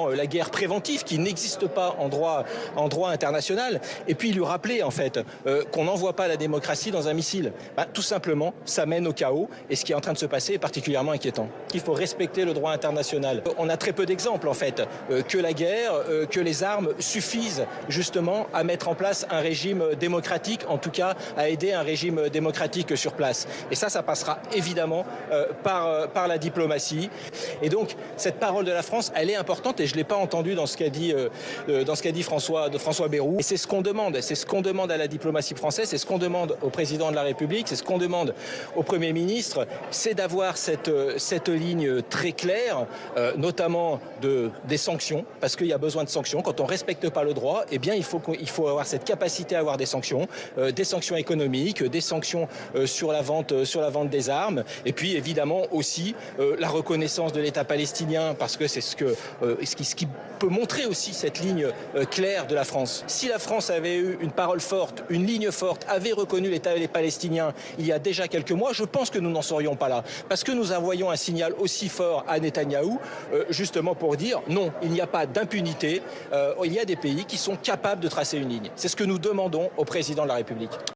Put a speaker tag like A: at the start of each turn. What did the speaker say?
A: La guerre préventive qui n'existe pas en droit international, et puis lui rappeler en fait qu'on n'envoie pas la démocratie dans un missile. Tout simplement, ça mène au chaos, et ce qui est en train de se passer est particulièrement inquiétant. Il faut respecter le droit international. On a très peu d'exemples en fait que la guerre, que les armes suffisent justement à mettre en place un régime démocratique, en tout cas à aider un régime démocratique sur place. Et ça passera évidemment par la diplomatie. Et donc cette parole de la France, elle est importante, et je ne l'ai pas entendu dans ce qu'a dit François Bayrou. Et c'est ce qu'on demande à la diplomatie française, c'est ce qu'on demande au président de la République, c'est ce qu'on demande au Premier ministre, c'est d'avoir cette ligne très claire, notamment des sanctions, parce qu'il y a besoin de sanctions. Quand on ne respecte pas le droit, eh bien, il faut avoir cette capacité à avoir des sanctions économiques, des sanctions sur la vente des armes, et puis évidemment aussi la reconnaissance de l'État palestinien, parce que c'est ce qui peut montrer aussi cette ligne claire de la France. Si la France avait eu une parole forte, une ligne forte, avait reconnu l'État palestinien il y a déjà quelques mois, je pense que nous n'en serions pas là. Parce que nous envoyons un signal aussi fort à Netanyahou, justement pour dire non, il n'y a pas d'impunité, il y a des pays qui sont capables de tracer une ligne. C'est ce que nous demandons au président de la République.